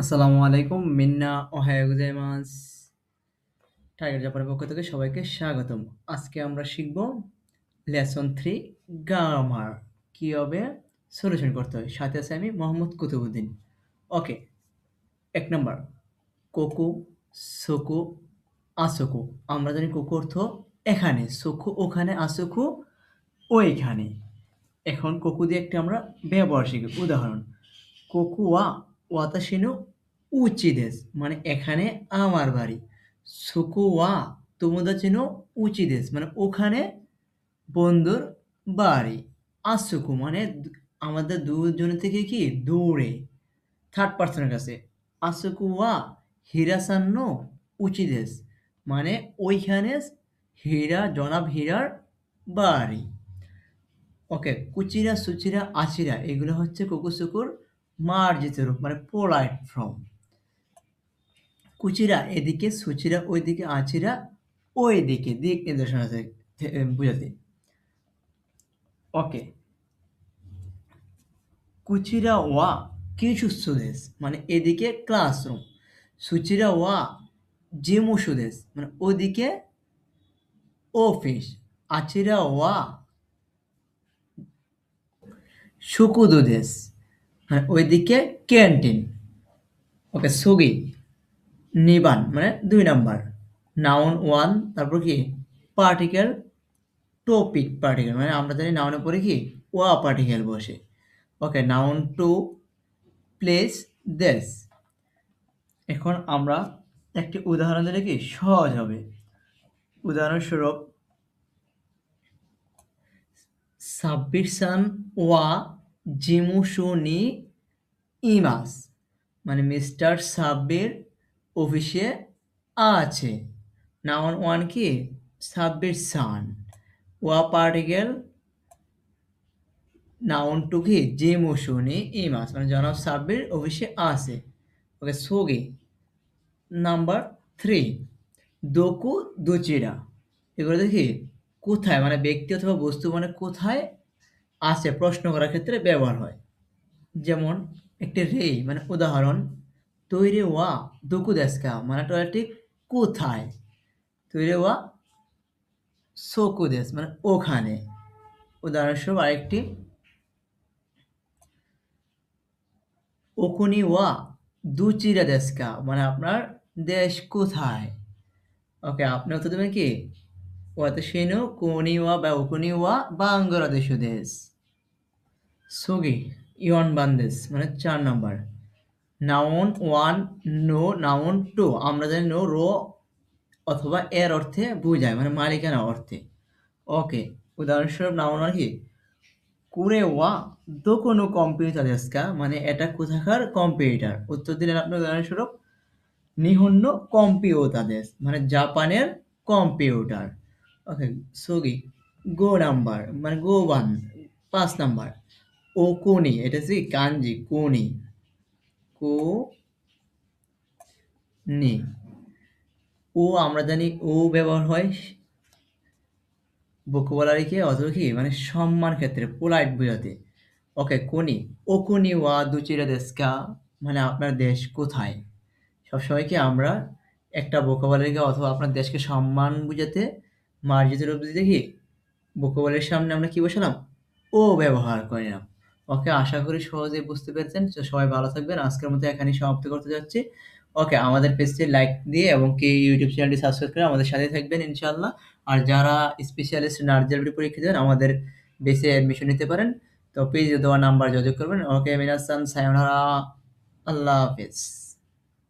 আসসালামু আলাইকুম মিন্না ওহায়ো গোজাইমাস টাইগার জাপানের পক্ষ থেকে সবাইকে স্বাগতম। আজকে আমরা শিখব লেসন 3 গ্রামার কিভাবে সলিউশন করতে হয়। সাথে আছে আমি মোহাম্মদ কুতুবুদ্দিন। ওকে, 1 নাম্বার কোকু, সোকু, আসোকু। আমরা জানি কোকু অর্থ এখানে, সোকু ওখানে, আসোকু ওইখানে। এখন কোকু দিয়ে একটি আমরা ব্যবহার শিখি। উদাহরণ: কোকু ওয়া ওয়াতাশি নো উচি দেস, মানে এখানে আমার বাড়ি। সোকু ওয়া তোমোদাচি নো উচি দেস, মানে ওখানে বন্ধুর বাড়ি। আসুকু মানে আমাদের দুজনের থেকে কি দূরে, থার্ড পার্সনের কাছে। আসুকু ওয়া হিরাসান নো উচি দেস, মানে ওইখানে হীরা জনাব হীরার বাড়ি। ওকে, কুচিরা সুচিরা আচিরা এগুলো হচ্ছে কুকুসুকুর মার্জিত রূপ, মানে পোলাইট ফর্ম। কুচিরা এদিকে, সুচিরা ওইদিকে, আচিরা ওইদিকে, দিক নির্দেশনা বুঝাতে। ওকে, কুচিরা ওয়া কিশুসুদেস, মানে এদিকে ক্লাসরুম। সুচিরা ওয়া জিমুসুদেস, মানে ওদিকে অফিস। আচিরা ওয়া সুকুদুদেস, মানে ওইদিকে ক্যান্টিন। ওকে, সুগি নিবান মানে 2 নাম্বার। নাউন 1, তারপর কি পার্টিকেল টপিক পার্টিকেল, মানে আমরা জানি নাউনের পরে কি ওয়া পার্টিকেল বসে। ওকে, নাউন 2 প্লেস দেশ। এখন আমরা একটি উদাহরণ দিলে কি সহজ হবে। উদাহরণস্বরূপ, সাব্বিরসান ওয়া জিমুশু নি ইমাস, মানে মিস্টার সাব্বির অফিসে আছে। নাউন 1 কি সাব্বির সান, ওয়া পার্টিকেল নাউন 2 কি জিমুশু নি ইমাস, মানে জনাব সাব্বির অফিসে আছে। ওকে, সোগি নাম্বার 3 দোকু দোচিরা। এগুলো দেখি কোথায়, মানে ব্যক্তি অথবা বস্তু মানে কোথায় আছে প্রশ্ন করার ক্ষেত্রে ব্যবহার হয়। যেমন একটি রেই, মানে উদাহরণ: তৈরি ওয়া দোকু দেস্কা, মানে টয়লেটটি কোথায়। তৈরি ওয়া সোকু দেশ, মানে ওখানে। উদাহরণস্বরূপ আরেকটি: ওকুনি ওয়া দুচিরা দেস্কা, মানে আপনার দেশ কোথায়। ওকে, আপনি উত্তর দেবেন কি ওয়াতাশি নো কোনি ওয়া বা ওকুনি ওয়া বাংলাদেশ দেশ। সুগি ইয়ন বান্দেস, মানে 4 নাম্বার। নাউন 1 নো, নাউন 2 আমরা জানি নো রো অথবা এর অর্থে বোঝায়, মানে মালিকানা অর্থে। ওকে, উদাহরণস্বরূপ নাউন আর কি কুরে ওয়া দোকোনো কম্পিউটার দেস্কা, মানে এটা কোথাকার কম্পিউটার। উত্তর দিলেন আপনি উদাহরণস্বরূপ নিহন্য কম্পিউটার দেশ, মানে জাপানের কম্পিউটার। ওকে, সুগি গো নাম্বার, মানে গো 1 5 নাম্বার। ও কোনি, এটা হচ্ছে কাঞ্জি কোনি, কো নি। ও আমরা জানি ও ব্যবহার হয় ভোকাবুলারিকে অথবা কি মানে সম্মান ক্ষেত্রে পোলাইট বোঝাতে। ওকে, কোনি ও কোনি ওয়া দুচিরা দেশকা, মানে আপনার দেশ কোথায়। সবসময় কি আমরা একটা ভোকাবুলারিকে অথবা আপনার দেশকে সম্মান বুঝাতে মার্জিত রূপ দিতে কি ভোকাবুলারির সামনে আমরা কি বসালাম ও ব্যবহার করলাম। ওকে, আশা করি সহজেই বুঝতে পেরেছেন। তো সবাই ভালো থাকবেন। আজকের মতো এখানেই সমাপ্ত করতে যাচ্ছি। ওকে, আমাদের পেজটি লাইক দিয়ে এবং কি ইউটিউব চ্যানেলটি সাবস্ক্রাইব করে আমাদের সাথে থাকবেন ইনশাআল্লাহ। আর যারা স্পেশালিস্ট নার্জারি পরীক্ষা দেন আমাদের বেসে অ্যাডমিশন নিতে পারেন। তো পেজে দেওয়া নাম্বার যোগাযোগ করবেন। ওকে, মিনাসান সায়োনারা, আল্লাহ হাফেজ।